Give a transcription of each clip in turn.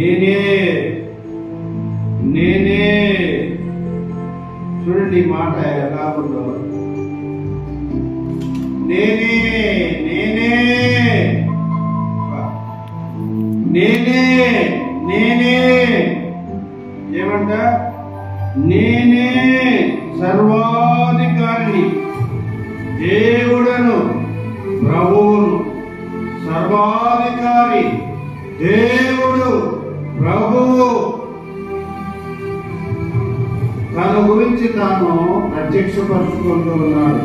నేనే నేనే. చూడండి ఈ మాట ఎలా ఉందో. నేనే నేనే నేనే నేనే. ఏమంట? నేనే సర్వాధికారిని, దేవుడను, ప్రభువును. సర్వాధికారి, దేవుడు, ప్రభువు తన గురించి తాను ప్రత్యక్షపరుచుకుంటూ ఉన్నాడు.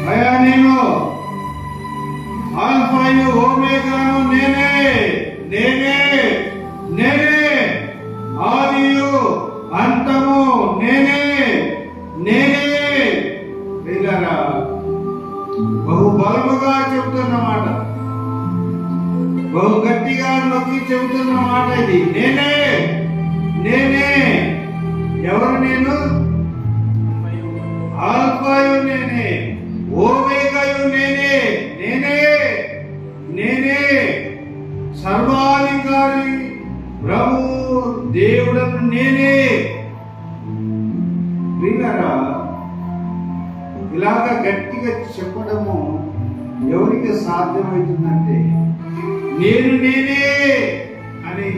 అయ్యా, నేను ఆల్ఫాయు ఓమేగాను, నేనే నేనే నేనే, ఆదియు అంతము నేనే నేనే. ప్రియులారా, బహు బలముగా చెబుతున్న మాట, బహు గట్టిగా నొక్కి చెబుతున్న మాట ఇది. నేనే నేనే. ఎవరు నేను? ఆల్ఫాయు నేనే, ఓమేగాయు నేనే నేనే నేనే. సర్వాధికారి, ప్రభు, దేవుడను నేనే. విన్నారా? ఇలాగా గట్టిగా చెప్పడము ఎవరికి సాధ్యమవుతుందంటే, నేను నేనే అని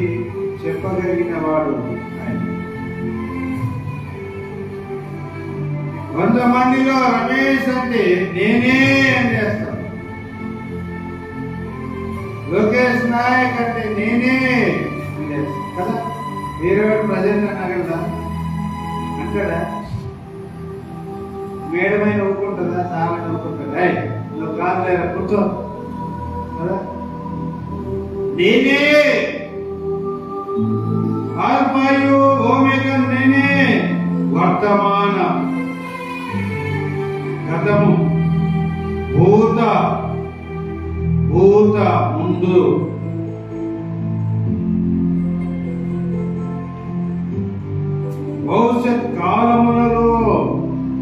చెప్పగలిగిన వాడు ఆయన. 100 మందిలో రమేష్ అంటే నేనే అని చేస్తాం. లోకేష్ నాయక్ అంటే నేనే అని చేస్తాం కదా. వేరే ప్రజెంట్ అన్నారు కదా అంటాడా? మేడమైన ఊరుకుంటుందా? చాలా ఊరుకుంటుందా? నువ్వు కాదు లేదా, కూర్చో కదా. నేనే ఆల్ఫాయు ఓమేగా నేనే. వర్తమాన, గతము, భూత ముందు, భవిష్యత్ కాలములలో,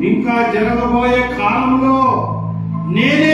ఇంకా జరగబోయే కాలంలో నేనే